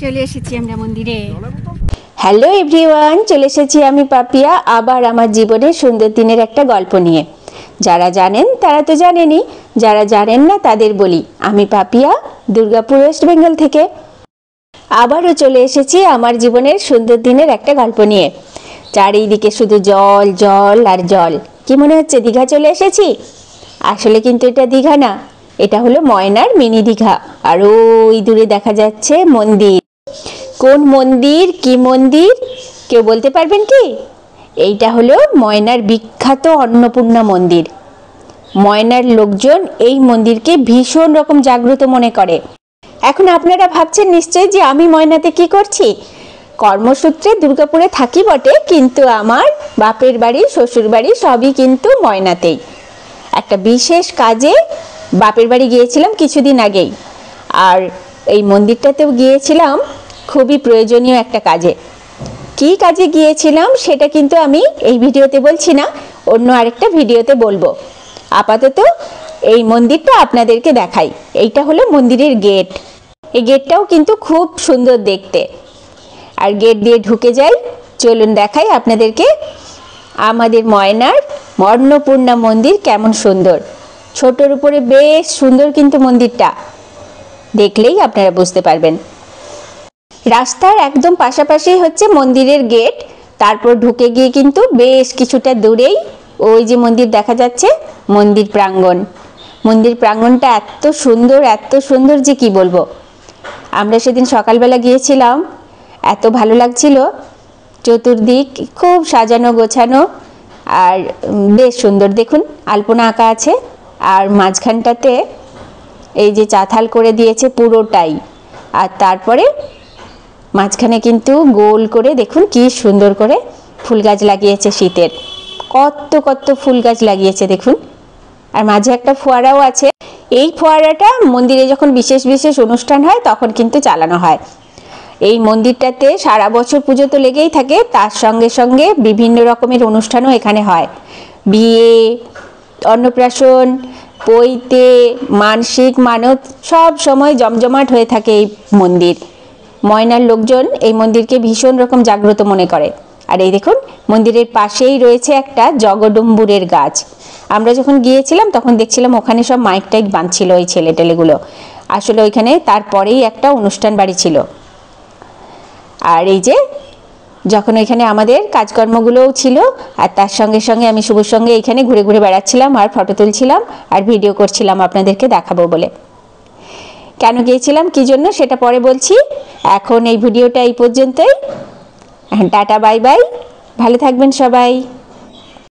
চলে এসেছি আমরা মন্দিরে। হ্যালো এভরিওয়ান, চলে এসেছি আমি পাপিয়া আবার আমার জীবনের সুন্দর দিনের একটা গল্প নিয়ে। যারা জানেন তারা তো জানেনই, যারা জানেন না তাদের বলি, আমি পাপিয়া দুর্গাপুর ওয়েস্ট বেঙ্গল থেকে আবারও চলে এসেছি আমার জীবনের সুন্দর দিনের একটা গল্প নিয়ে। চারিদিকে শুধু জল জল আর জল। কি মনে হচ্ছে দীঘা চলে এসেছি? আসলে কিন্তু এটা দীঘা না, এটা হলো ময়নার মিনি দীঘা। আর ওই দূরে দেখা যাচ্ছে মন্দির। কোন মন্দির, কি মন্দির কেউ বলতে পারবেন কি? এইটা হলো ময়নার বিখ্যাত অন্নপূর্ণা মন্দির। ময়নার লোকজন এই মন্দিরকে ভীষণ রকম জাগ্রত মনে করে। এখন আপনারা ভাবছেন নিশ্চয়ই যে আমি ময়নাতে কি করছি। কর্মসূত্রে দুর্গাপুরে থাকি বটে, কিন্তু আমার বাপের বাড়ি শ্বশুর বাড়ি সবই কিন্তু ময়নাতেই। একটা বিশেষ কাজে বাপের বাড়ি গিয়েছিলাম কিছুদিন আগেই, আর এই মন্দিরটাতেও গিয়েছিলাম খুবই প্রয়োজনীয় একটা কাজে। কি কাজে গিয়েছিলাম সেটা কিন্তু আমি এই ভিডিওতে বলছি না, অন্য আরেকটা ভিডিওতে বলবো। আপাতত এই মন্দিরটা আপনাদেরকে দেখাই। এইটা হলো মন্দিরের গেট। এই গেটটাও কিন্তু খুব সুন্দর দেখতে। আর গেট দিয়ে ঢুকে যাই, চলুন দেখাই আপনাদেরকে আমাদের ময়নার অন্নপূর্ণা মন্দির কেমন সুন্দর। ছোটর উপরে বেশ সুন্দর কিন্তু মন্দিরটা, দেখলেই আপনারা বুঝতে পারবেন। রাস্তার একদম পাশাপাশি হচ্ছে মন্দিরের গেট। তারপর ঢুকে গিয়ে কিন্তু বেশ কিছুটা দূরেই ওই যে মন্দির দেখা যাচ্ছে, মন্দির প্রাঙ্গণ। মন্দির প্রাঙ্গণটা এত সুন্দর যে কি বলবো। আমরা সেদিন সকালবেলা গিয়েছিলাম, এত ভালো লাগছিল। চতুর্দিক খুব সাজানো গোছানো আর বেশ সুন্দর। দেখুন আলপনা আঁকা আছে, আর মাঝখানটাতে এই যে চাতাল করে দিয়েছে পুরোটাই। আর তারপরে মাঝখানে কিন্তু গোল করে দেখুন কি সুন্দর করে ফুল গাছ লাগিয়েছে শীতের। কত কত ফুল গাছ লাগিয়েছে দেখুন। আর মাঝে একটা ফোয়ারাও আছে। এই ফোয়ারাটা মন্দিরে যখন বিশেষ বিশেষ অনুষ্ঠান হয় তখন কিন্তু চালানো হয়। এই মন্দিরটাতে সারা বছর পুজো তো লেগেই থাকে, তার সঙ্গে সঙ্গে বিভিন্ন রকমের অনুষ্ঠানও এখানে হয়। বিয়ে, অন্নপ্রাশন, পৈতে, মানসিক মানত সব সময় জমজমাট হয়ে থাকে এই মন্দির। ময়নার লোকজন এই মন্দিরকে ভীষণ রকম জাগ্রত মনে করে। আর এই দেখুন মন্দিরের পাশেই রয়েছে একটা জগডম্বুরের গাছ। আমরা যখন গিয়েছিলাম তখন দেখছিলাম ওখানে সব মাইক টাইক বাঁধছিল ওই ছেলেটেলেগুলো। আসলে ওইখানে তারপরেই একটা অনুষ্ঠান বাড়ি ছিল। আর এই যে যখন ওইখানে আমাদের কাজকর্মগুলোও ছিল, আর তার সঙ্গে সঙ্গে আমি শুভর সঙ্গে এইখানে ঘুরে ঘুরে বেড়াচ্ছিলাম আর ফটো তুলছিলাম আর ভিডিও করছিলাম আপনাদেরকে দেখাবো বলে। কেন গিয়েছিলাম, কি জন্য, সেটা পরে বলছি। এখন এই ভিডিওটা এই পর্যন্তই। টাটা, বাই বাই, ভালো থাকবেন সবাই।